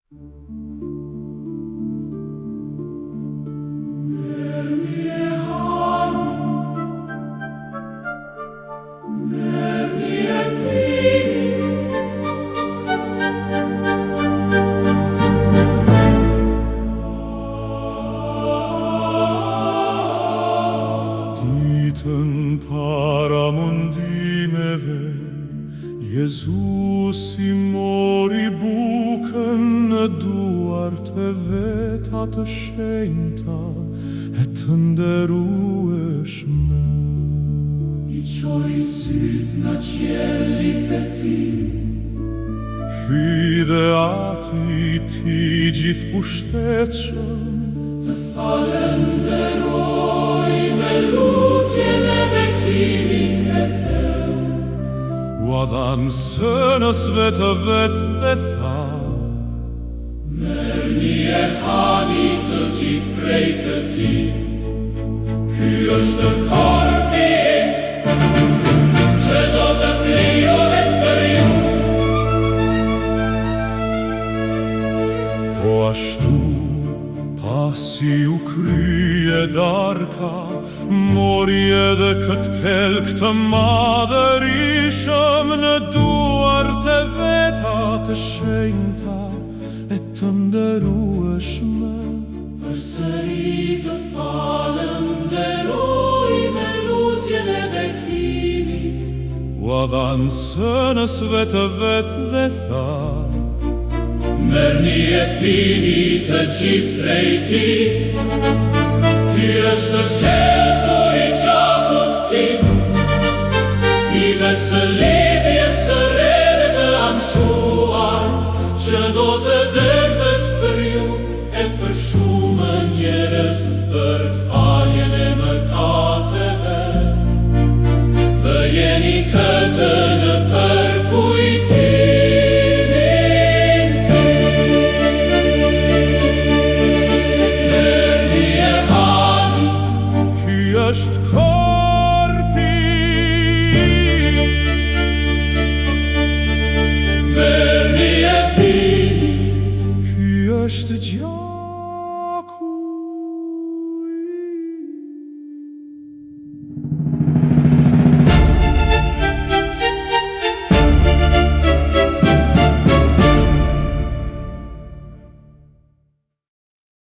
Ditën para mundimeve, Jezusi mori bukën në duart e veta të shenjta e të nderueshme. I qoi syt nga qiellit e tij, Hyj dhe ati ti gjithë pushtetshëm, të falenderoj me lutjen e bekimit e theu. Ua dhan sënës vetë dhe tha: Merrni e hani të gjithë prej këtij, ky është korpi im, që do të flijohet për ju. Po ashtu, pasi u krye darka, mori edhe këtë kelk të madhërishëm në duart e veta të shenjta e të nderueshme. Përsëri të falenderoj me lutjen e bekimit. Ua dhan sënës vetë dhe tha: Merrni e pini të gjithë prej tij, ky është kelku i gjakut tim, i besë lidhjes së re dhe të amshuar, që do të